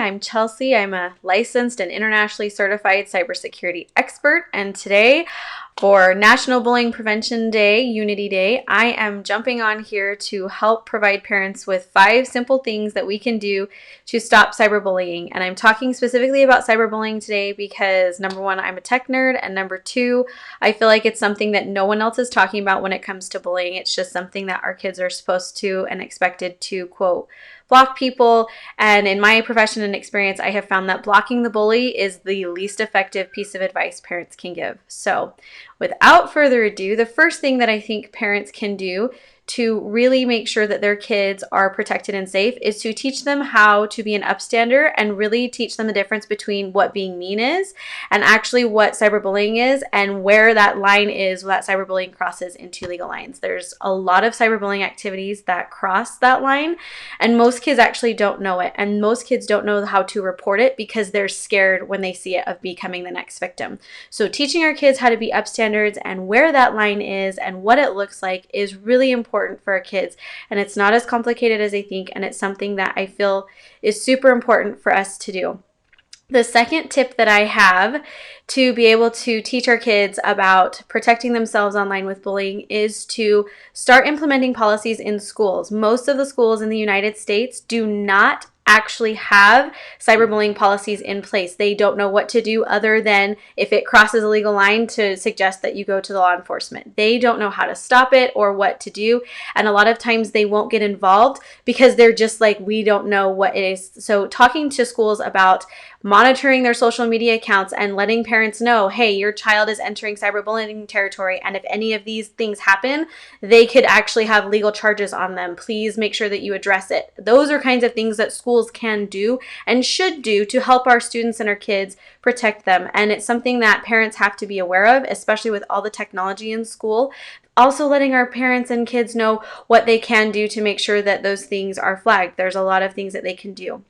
I'm Chelsea. I'm a licensed and internationally certified cybersecurity expert, and today for National Bullying Prevention Day, Unity Day, I am jumping on here to help provide parents with 5 simple things that we can do to stop cyberbullying. And I'm talking specifically about cyberbullying today because number 1, I'm a tech nerd, and number 2, I feel like it's something that no one else is talking about when it comes to bullying. It's just something that our kids are supposed to and expected to, quote, block people. And in my profession and experience, I have found that blocking the bully is the least effective piece of advice parents can give. So without further ado, the first thing that I think parents can do to really make sure that their kids are protected and safe is to teach them how to be an upstander and really teach them the difference between what being mean is and actually what cyberbullying is and where that line is, that cyberbullying crosses into legal lines. There's a lot of cyberbullying activities that cross that line, and most kids actually don't know it, and most kids don't know how to report it because they're scared when they see it of becoming the next victim. So teaching our kids how to be upstanders and where that line is and what it looks like is really important for our kids, and it's not as complicated as they think, and it's something that I feel is super important for us to do. The second tip that I have to be able to teach our kids about protecting themselves online with bullying is to start implementing policies in schools. Most of the schools in the United States do not actually have cyberbullying policies in place. They don't know what to do other than if it crosses a legal line to suggest that you go to the law enforcement. They don't know how to stop it or what to do. And a lot of times they won't get involved because they're just like, we don't know what it is. So talking to schools about monitoring their social media accounts and letting parents know, hey, your child is entering cyberbullying territory, and if any of these things happen, they could actually have legal charges on them. Please make sure that you address it. Those are kinds of things that schools can do and should do to help our students and our kids protect them. And it's something that parents have to be aware of, especially with all the technology in school. Also letting our parents and kids know what they can do to make sure that those things are flagged. There's a lot of things that they can do.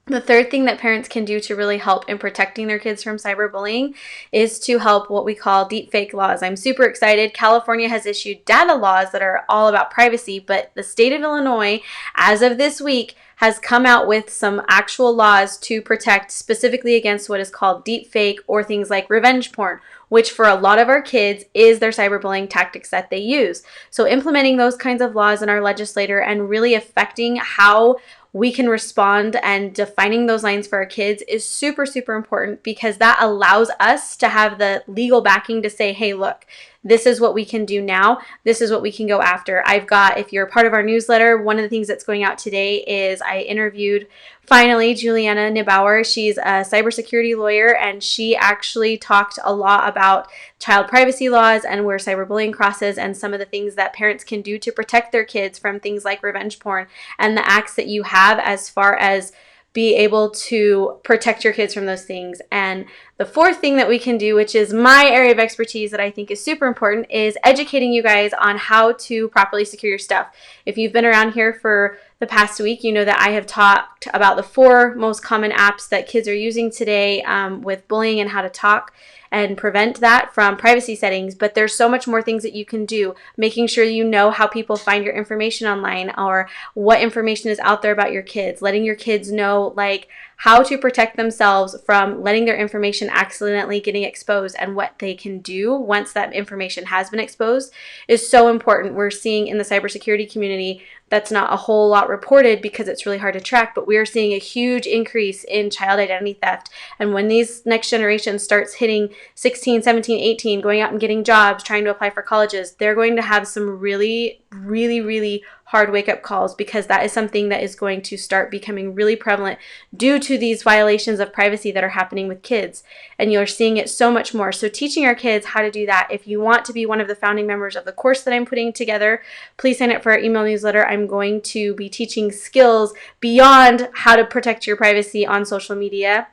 The third thing that parents can do to really help in protecting their kids from cyberbullying is to help what we call deepfake laws. I'm super excited. California has issued data laws that are all about privacy, but the state of Illinois, as of this week, has come out with some actual laws to protect specifically against what is called deepfake or things like revenge porn, which for a lot of our kids is their cyberbullying tactics that they use. So implementing those kinds of laws in our legislature and really affecting how we can respond and defining those lines for our kids is super, super important because that allows us to have the legal backing to say, hey, look, this is what we can do now. This is what we can go after. I've got, if you're a part of our newsletter, one of the things that's going out today is I interviewed finally Juliana Neubauer. She's a cybersecurity lawyer, and she actually talked a lot about child privacy laws and where cyberbullying crosses and some of the things that parents can do to protect their kids from things like revenge porn and the acts that you have as far as be able to protect your kids from those things. And the fourth thing that we can do, which is my area of expertise that I think is super important, is educating you guys on how to properly secure your stuff. If you've been around here for the past week, you know that I have talked about the 4 most common apps that kids are using today with bullying and how to talk and prevent that from privacy settings. But there's so much more things that you can do, making sure you know how people find your information online or what information is out there about your kids, letting your kids know like how to protect themselves from letting their information accidentally getting exposed and what they can do once that information has been exposed is so important. We're seeing in the cybersecurity community that's not a whole lot reported because it's really hard to track, but we are seeing a huge increase in child identity theft. And when these next generation starts hitting 16, 17, 18, going out and getting jobs, trying to apply for colleges, they're going to have some really, really, really hard wake-up calls because that is something that is going to start becoming really prevalent due to these violations of privacy that are happening with kids. And you're seeing it so much more. So teaching our kids how to do that. If you want to be one of the founding members of the course that I'm putting together, please sign up for our email newsletter. I'm going to be teaching skills beyond how to protect your privacy on social media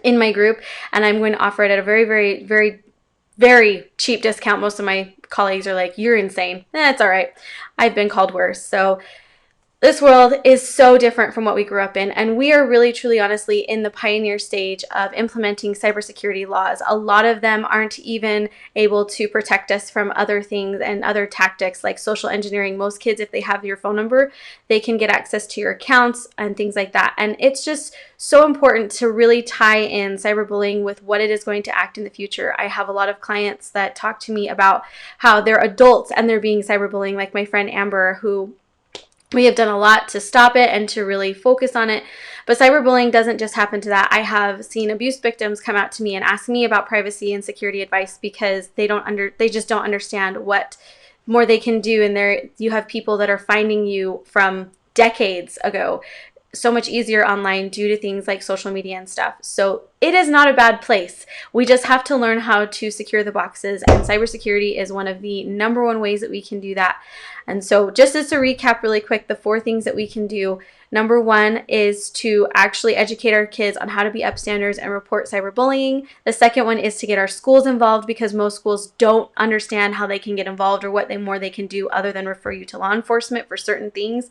in my group, and I'm going to offer it at a very, very, very, very cheap discount. Most of my colleagues are like, you're insane. That's all right. I've been called worse. So This world is so different from what we grew up in, and we are really, truly, honestly in the pioneer stage of implementing cybersecurity laws. A lot of them aren't even able to protect us from other things and other tactics like social engineering. Most kids, if they have your phone number, they can get access to your accounts and things like that. And it's just so important to really tie in cyberbullying with what it is going to act in the future. I have a lot of clients that talk to me about how they're adults and they're being cyberbullying, like my friend Amber, who we have done a lot to stop it and to really focus on it. But cyberbullying doesn't just happen to that. I have seen abuse victims come out to me and ask me about privacy and security advice because they just don't understand what more they can do. And you have people that are finding you from decades ago so much easier online due to things like social media and stuff. So it is not a bad place. We just have to learn how to secure the boxes, and cybersecurity is one of the number one ways that we can do that. And so just as a recap really quick, the 4 things that we can do. Number 1 is to actually educate our kids on how to be upstanders and report cyberbullying. The second one is to get our schools involved, because most schools don't understand how they can get involved or what more they can do other than refer you to law enforcement for certain things.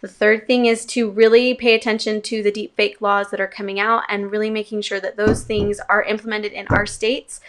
The third thing is to really pay attention to the deep fake laws that are coming out and really making sure that those things are implemented in our states.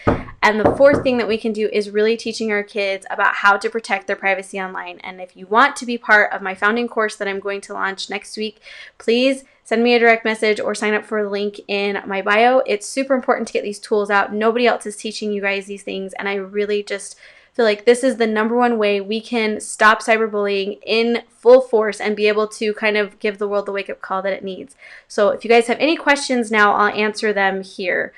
And the fourth thing that we can do is really teaching our kids about how to protect their privacy online. And if you want to be part of my founding course that I'm going to launch next week, please send me a direct message or sign up for the link in my bio. It's super important to get these tools out. Nobody else is teaching you guys these things, and I really just feel like this is the number one way we can stop cyberbullying in full force and be able to kind of give the world the wake-up call that it needs. So if you guys have any questions now, I'll answer them here.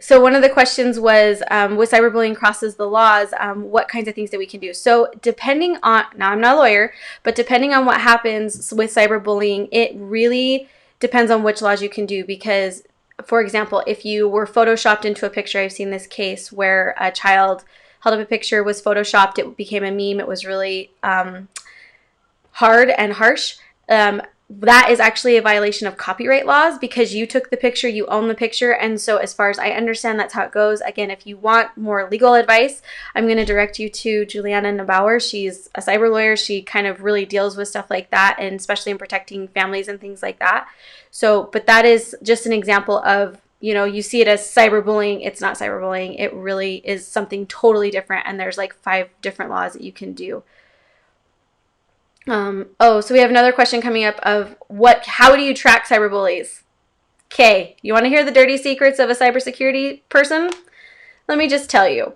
So one of the questions was, with cyberbullying crosses the laws, what kinds of things that we can do? So depending on, now I'm not a lawyer, but depending on what happens with cyberbullying, it really depends on which laws you can do. Because, for example, if you were photoshopped into a picture, I've seen this case where a child held up a picture, was photoshopped, it became a meme, it was really hard and harsh. That is actually a violation of copyright laws because you took the picture, you own the picture. And so as far as I understand, that's how it goes. Again, if you want more legal advice, I'm going to direct you to Juliana Neubauer. She's a cyber lawyer. She kind of really deals with stuff like that, and especially in protecting families and things like that. So, but that is just an example of, you see it as cyberbullying. It's not cyberbullying. It really is something totally different. And there's like 5 different laws that you can do. So we have another question coming up of how do you track cyberbullies? Okay, you want to hear the dirty secrets of a cybersecurity person? Let me just tell you.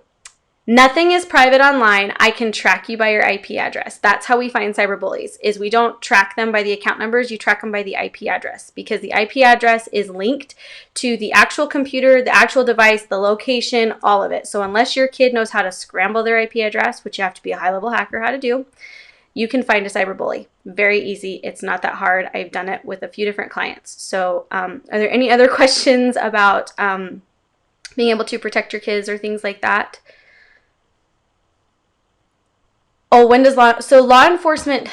Nothing is private online. I can track you by your IP address. That's how we find cyberbullies, is we don't track them by the account numbers, you track them by the IP address, because the IP address is linked to the actual computer, the actual device, the location, all of it. So unless your kid knows how to scramble their IP address, which you have to be a high-level hacker how to do, you can find a cyberbully. Very easy. It's not that hard. I've done it with a few different clients. So are there any other questions about being able to protect your kids or things like that? Oh, when does law enforcement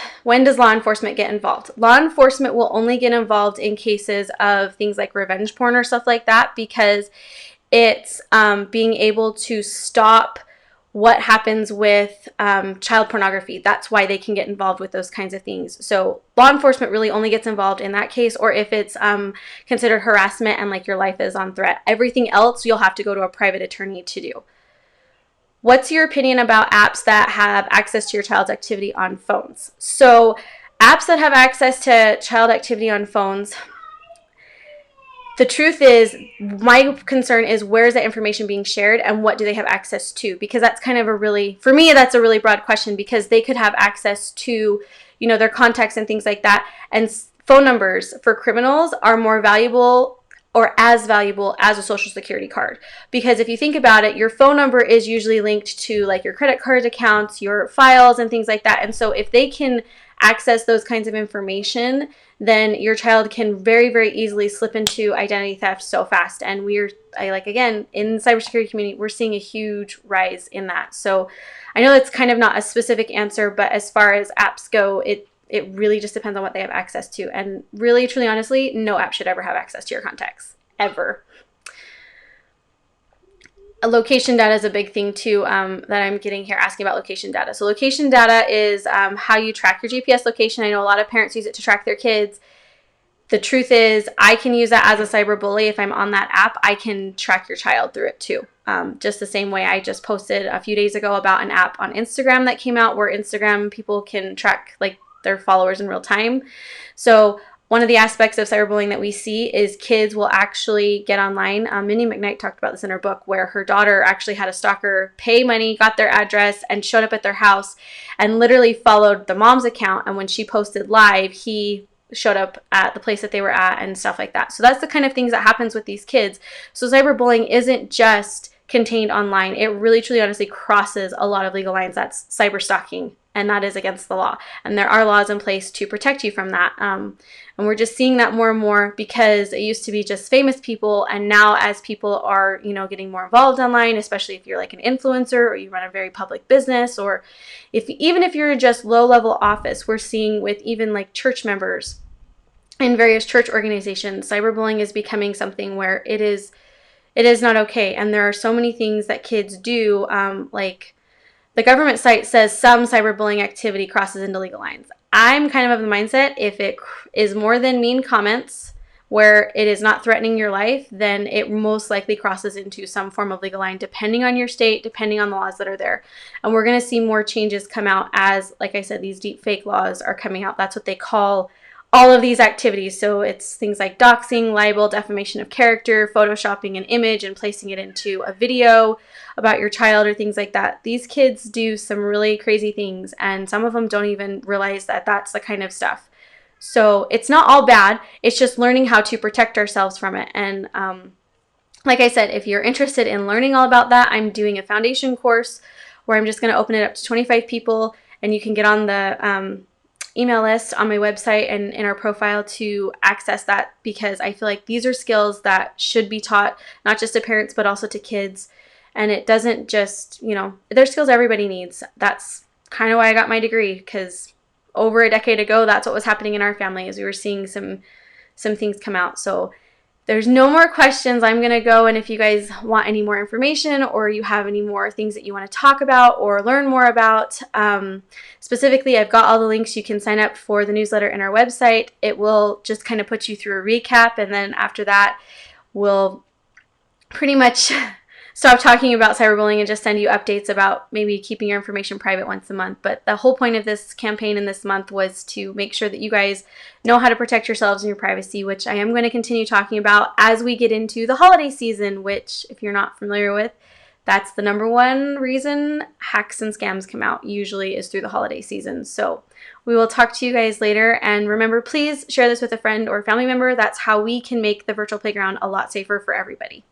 get involved? Law enforcement will only get involved in cases of things like revenge porn or stuff like that, because it's being able to stop what happens with child pornography. That's why they can get involved with those kinds of things. So law enforcement really only gets involved in that case, or if it's considered harassment and like your life is on threat. Everything else you'll have to go to a private attorney to do. What's your opinion about apps that have access to your child's activity on phones? So apps that have access to child activity on phones, the truth is, my concern is, where is that information being shared and what do they have access to? Because that's kind of for me, that's a really broad question, because they could have access to, their contacts and things like that. And phone numbers for criminals are more valuable, or as valuable as a social security card. Because if you think about it, your phone number is usually linked to like your credit card accounts, your files and things like that. And so if they can access those kinds of information, then your child can very, very easily slip into identity theft so fast. And again, in the cybersecurity community, we're seeing a huge rise in that. So I know that's kind of not a specific answer, but as far as apps go, it really just depends on what they have access to. And really, truly, honestly, no app should ever have access to your contacts, ever. location data is a big thing too, that I'm getting here asking about location data. So location data is how you track your GPS location. I know a lot of parents use it to track their kids. The truth is, I can use that as a cyberbully. If I'm on that app, I can track your child through it too. Just the same way I just posted a few days ago about an app on Instagram that came out where Instagram people can track like their followers in real time. So one of the aspects of cyberbullying that we see is kids will actually get online. Minnie McKnight talked about this in her book, where her daughter actually had a stalker pay money, got their address, and showed up at their house and literally followed the mom's account. And when she posted live, he showed up at the place that they were at and stuff like that. So that's the kind of things that happens with these kids. So cyberbullying isn't just contained online. It really, truly, honestly crosses a lot of legal lines. That's cyber stalking, and that is against the law. And there are laws in place to protect you from that. And we're just seeing that more and more, because it used to be just famous people, and now as people are, getting more involved online, especially if you're like an influencer or you run a very public business, or even if you're just low-level office, we're seeing with even like church members in various church organizations, cyberbullying is becoming something where it is not okay. And there are so many things that kids do, like the government site says some cyberbullying activity crosses into legal lines. I'm kind of the mindset, if it is more than mean comments where it is not threatening your life, then it most likely crosses into some form of legal line, depending on your state, depending on the laws that are there. And we're going to see more changes come out as, like I said, these deep fake laws are coming out. That's what they call all of these activities. So it's things like doxing, libel, defamation of character, photoshopping an image and placing it into a video about your child, or things like that. These kids do some really crazy things, and some of them don't even realize that that's the kind of stuff. So it's not all bad. It's just learning how to protect ourselves from it. And like I said, if you're interested in learning all about that, I'm doing a foundation course where I'm just going to open it up to 25 people, and you can get on the email list on my website and in our profile to access that, because I feel like these are skills that should be taught not just to parents but also to kids. And it doesn't just, they're skills everybody needs. That's kind of why I got my degree, because over a decade ago, that's what was happening in our family, as we were seeing some things come out. So there's no more questions. I'm going to go, and if you guys want any more information, or you have any more things that you want to talk about or learn more about, specifically, I've got all the links. You can sign up for the newsletter in our website. It will just kind of put you through a recap, and then after that, we'll pretty much stop talking about cyberbullying and just send you updates about maybe keeping your information private once a month. But the whole point of this campaign in this month was to make sure that you guys know how to protect yourselves and your privacy, which I am going to continue talking about as we get into the holiday season, which, if you're not familiar with, that's the number one reason hacks and scams come out, usually is through the holiday season. So we will talk to you guys later. And remember, please share this with a friend or family member. That's how we can make the virtual playground a lot safer for everybody.